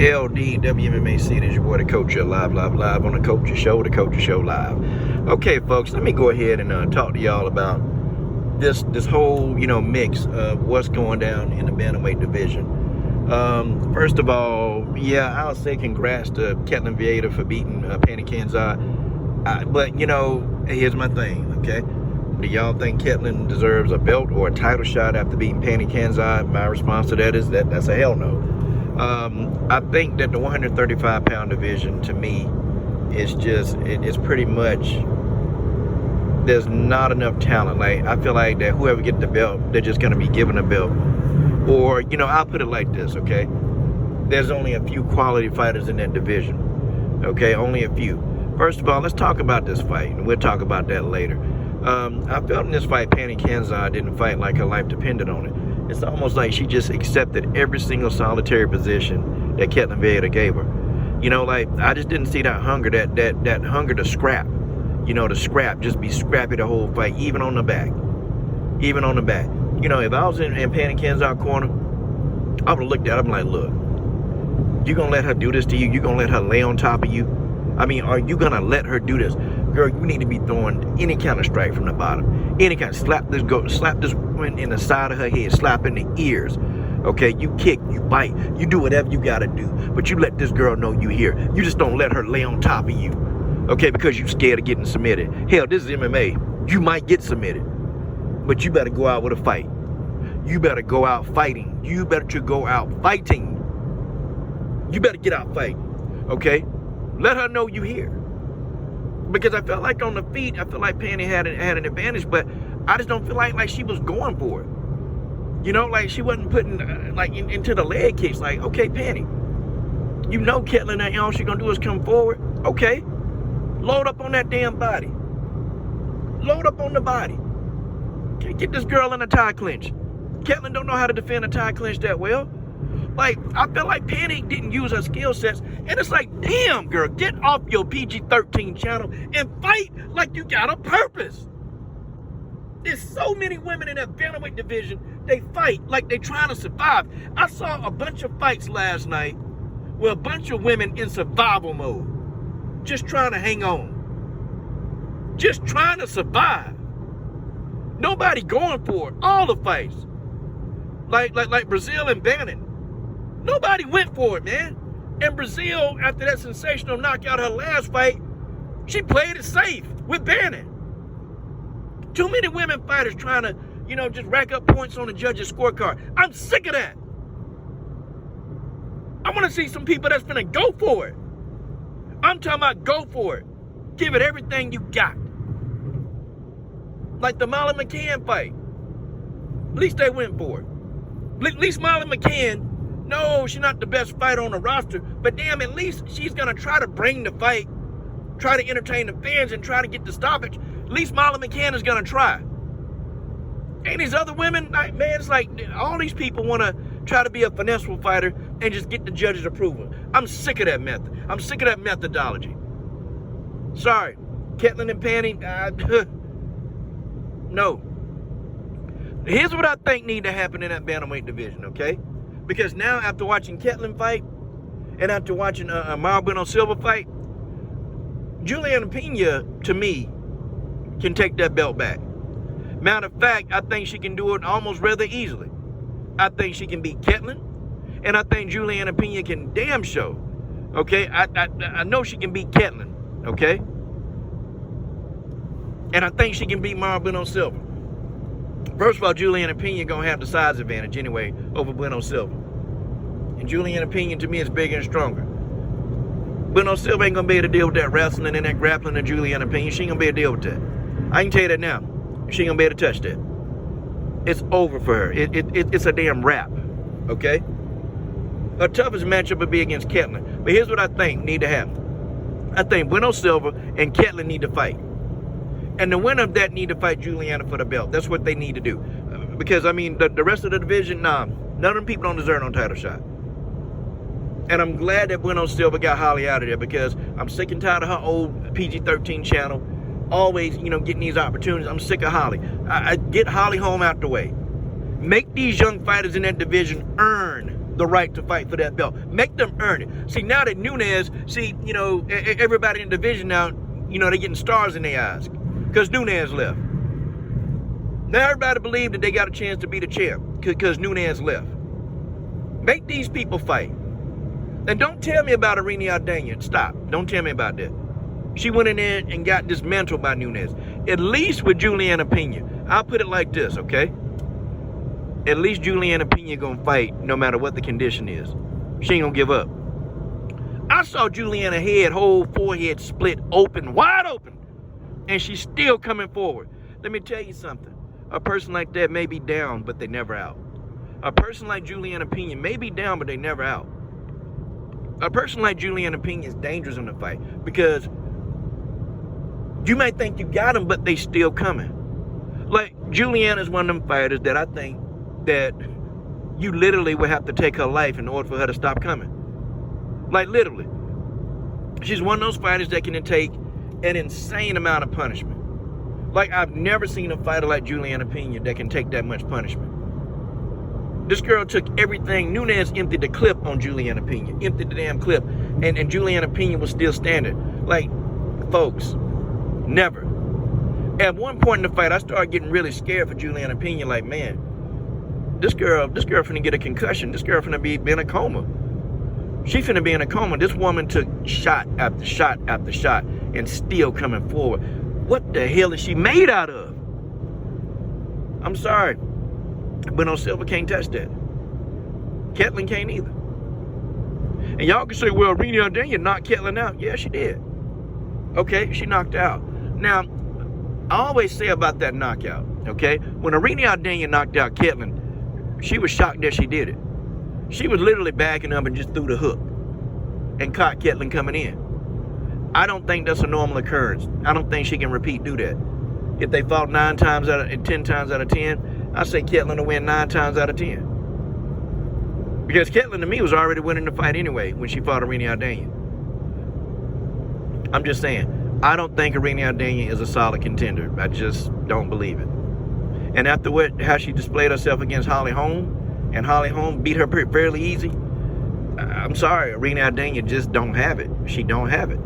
LD WMMAC. This is your boy, the Coach live on the Coach Show, live. Okay, folks, let me go ahead and talk to y'all about this whole mix of what's going down in the bantamweight division. First of all, yeah, I'll say congrats to Ketlen Vieira for beating Pannie Kianzad. But here's my thing, okay? Do y'all think Ketlen deserves a belt or a title shot after beating Pannie Kianzad? My response to that is that's a hell no. I think that the 135-pound division, to me, is just, it's pretty much, there's not enough talent. Like, I feel like that whoever gets the belt, they're just going to be given a belt. Or, I'll put it like this, okay? There's only a few quality fighters in that division, okay? Only a few. First of all, let's talk about this fight, and we'll talk about that later. I felt in this fight, Pannie Kianzad didn't fight like her life depended on it. It's almost like she just accepted every single solitary position that Ketlen Vieira gave her. Like, I just didn't see that hunger, that hunger to scrap. To scrap, just be scrappy the whole fight, even on the back. Even on the back. If I was in Pannie Kianzad's corner, I would have looked at her, I'm like, look, you gonna let her do this to you? You gonna let her lay on top of you? I mean, are you gonna let her do this? Girl, you need to be throwing any kind of strike from the bottom. Any kind. Slap this woman in the side of her head. Slap in the ears. Okay, you kick, you bite, you do whatever you gotta do. But you let this girl know you here. You just don't let her lay on top of you. Okay, because you scared of getting submitted. Hell, this is MMA. You might get submitted. But you better go out with a fight. You better go out fighting. You better go out fighting. You better get out fighting. Okay? Let her know you here. Because I felt like on the feet, I feel like Pannie had an advantage, but I just don't feel like she was going for it. Like she wasn't putting into the leg kicks. Like, okay, Pannie, Ketlen, that all she gonna do is come forward. Okay, load up on that damn body. Load up on the body. Okay, get this girl in a tie clinch. Ketlen don't know how to defend a tie clinch that well. Like, I feel like Pannie didn't use her skill sets. And it's like, damn, girl, get off your PG-13 channel and fight like you got a purpose. There's so many women in that bantamweight division, they fight like they trying to survive. I saw a bunch of fights last night with a bunch of women in survival mode. Just trying to hang on. Just trying to survive. Nobody going for it. All the fights. Like Brazil and Bannon. Nobody went for it, man. And Brazil, after that sensational knockout her last fight, she played it safe with Bannon. Too many women fighters trying to, just rack up points on the judge's scorecard. I'm sick of that. I want to see some people that's finna go for it. I'm talking about go for it. Give it everything you got. Like the Molly McCann fight. At least they went for it. At least Molly McCann, no, she's not the best fighter on the roster, but damn, at least she's going to try to bring the fight, try to entertain the fans, and try to get the stoppage. At least Molly McCann is going to try. And these other women, man, it's like all these people want to try to be a finesseful fighter and just get the judge's approval. I'm sick of that method. I'm sick of that methodology. Sorry, Ketlen and Pannie, no. Here's what I think need to happen in that bantamweight division, okay? Because now, after watching Ketlen fight, and after watching Bueno Silva fight, Juliana Pena, to me, can take that belt back. Matter of fact, I think she can do it almost rather easily. I think she can beat Ketlen, and I think Juliana Pena can damn show. Okay, I know she can beat Ketlen, okay? And I think she can beat Bueno Silva. First of all, Juliana Pena gonna have the size advantage anyway over Bueno Silva. And Juliana Pena, to me, is bigger and stronger. Bueno Silva ain't gonna be able to deal with that wrestling and that grappling of Juliana Pena. She ain't gonna be able to deal with that. I can tell you that now. She ain't gonna be able to touch that. It's over for her. It's a damn wrap. Okay? Her toughest matchup would be against Ketlen. But here's what I think need to happen. I think Bueno Silva and Ketlen need to fight. And the winner of that need to fight Juliana for the belt. That's what they need to do. Because, I mean, the rest of the division, nah, none of them people don't deserve no title shot. And I'm glad that Bueno Silva got Holly out of there, because I'm sick and tired of her old PG-13 channel. Always, getting these opportunities. I'm sick of Holly. I get Holly home out the way. Make these young fighters in that division earn the right to fight for that belt. Make them earn it. See, now that Nunes, everybody in the division now, they're getting stars in their eyes because Nunes left. Now everybody believe that they got a chance to be the champ because Nunes left. Make these people fight. And don't tell me about Irene Aldana. Stop. Don't tell me about that. She went in there and got dismantled by Nunes. At least with Juliana Pena. I'll put it like this, okay? At least Juliana Pena gonna fight no matter what the condition is. She ain't gonna give up. I saw Juliana whole forehead split open, wide open. And she's still coming forward. Let me tell you something. A person like that may be down, but they never out. A person like Juliana Pena may be down, but they never out. A person like Juliana Pena is dangerous in the fight because you might think you got them, but they still coming. Like, Juliana is one of them fighters that I think that you literally would have to take her life in order for her to stop coming. Like, literally. She's one of those fighters that can take an insane amount of punishment. Like, I've never seen a fighter like Juliana Pena that can take that much punishment. This girl took everything. Nunes emptied the clip on Juliana Pena. Emptied the damn clip. And Juliana Pena was still standing. Like, folks, never. At one point in the fight, I started getting really scared for Juliana Pena. Like, man, this girl finna get a concussion. This girl finna be in a coma. She finna be in a coma. This woman took shot after shot after shot and still coming forward. What the hell is she made out of? I'm sorry, but no, Silva can't touch that. Ketlen can't either. And y'all can say, well, Irene Aldana knocked Ketlen out. Yeah, she did. Okay, she knocked out. Now, I always say about that knockout, okay? When Irene Aldana knocked out Ketlen, she was shocked that she did it. She was literally backing up and just threw the hook and caught Ketlen coming in. I don't think that's a normal occurrence. I don't think she can do that. If they fought 10 times out of 10, I say Ketlen will win 9 times out of 10. Because Ketlen, to me, was already winning the fight anyway when she fought Irene Aldana. I'm just saying, I don't think Irene Aldana is a solid contender. I just don't believe it. And after how she displayed herself against Holly Holm, and Holly Holm beat her fairly easy, I'm sorry, Irene Aldana just don't have it. She don't have it.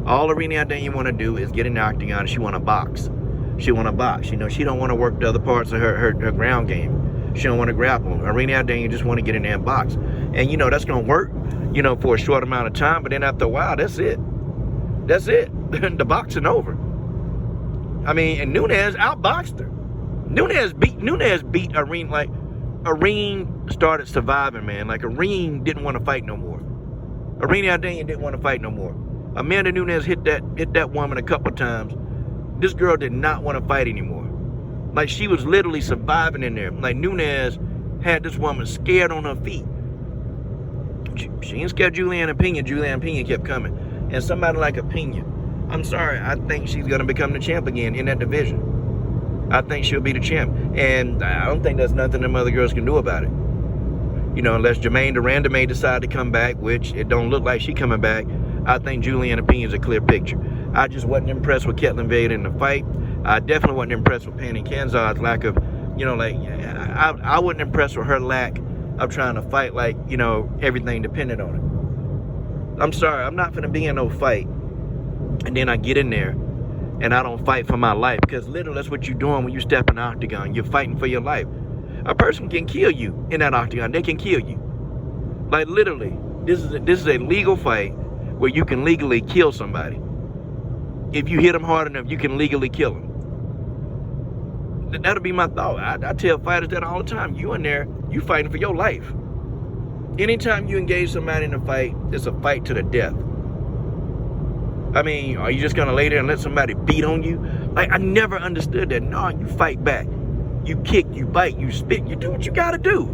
All Irene Aldana want to do is get in the octagon and she want to box. She want to box. She don't want to work the other parts of her ground game. She don't want to grapple. Irene Aldana just want to get in there and box. And, that's going to work, for a short amount of time. But then after a while, that's it. That's it. The boxing over. I mean, and Nunes outboxed her. Nunes beat Irene. Like, Irene started surviving, man. Like, Irene didn't want to fight no more. Irene Aldana didn't want to fight no more. Amanda Nunes hit that woman a couple times. This girl did not want to fight anymore. Like, she was literally surviving in there. Like, Nunes had this woman scared on her feet. She ain't scared Juliana Pena. Juliana Pena kept coming. And somebody like a Pena, I'm sorry, I think she's going to become the champ again in that division. I think she'll be the champ. And I don't think there's nothing them other girls can do about it. Unless Jermaine Duranda may decide to come back, which it don't look like she coming back. I think Juliana Pena is a clear picture. I just wasn't impressed with Ketlen Vieira in the fight. I definitely wasn't impressed with Penny Kenzar's lack of, I wasn't impressed with her lack of trying to fight like, everything depended on it. I'm sorry, I'm not going to be in no fight. And then I get in there and I don't fight for my life. Because literally that's what you're doing when you step in the octagon. You're fighting for your life. A person can kill you in that octagon. They can kill you. Like, literally, this is a legal fight where you can legally kill somebody. If you hit them hard enough, you can legally kill them. That'll be my thought. I tell fighters that all the time. You in there, you fighting for your life. Anytime you engage somebody in a fight, it's a fight to the death. I mean, are you just going to lay there and let somebody beat on you? Like, I never understood that. No, you fight back. You kick, you bite, you spit, you do what you got to do.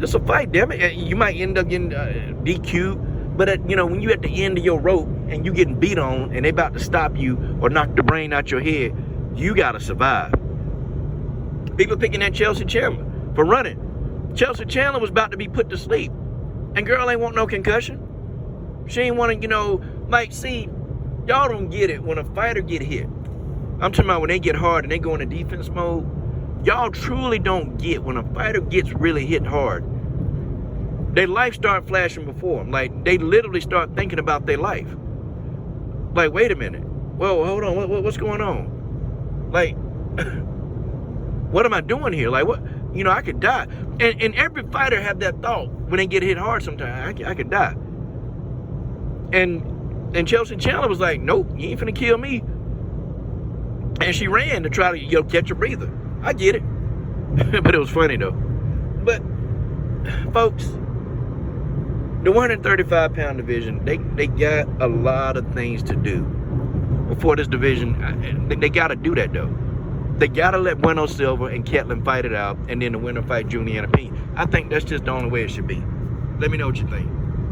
It's a fight, damn it. You might end up getting DQ'd, but when you at the end of your rope and you getting beat on and they about to stop you or knock the brain out your head, you got to survive. People picking at Chelsea Chandler for running. Chelsea Chandler was about to be put to sleep. And girl ain't want no concussion. She ain't want to, see, y'all don't get it when a fighter get hit. I'm talking about when they get hard and they go into defense mode. Y'all truly don't get when a fighter gets really hit hard. their life start flashing before them. Like, they literally start thinking about their life. Like, wait a minute. Whoa, hold on. What's going on? Like, what am I doing here? Like, what? You know, I could die. And every fighter have that thought when they get hit hard sometimes. I could die. And Chelsea Chandler was like, nope, you ain't finna kill me. And she ran to try to, you know, catch a breather. I get it. But it was funny, though. But, folks, the 135-pound division, they got a lot of things to do before this division. They got to do that, though. They got to let Bueno Silva and Ketlen fight it out, and then the winner fight Juliana Pena. I think that's just the only way it should be. Let me know what you think.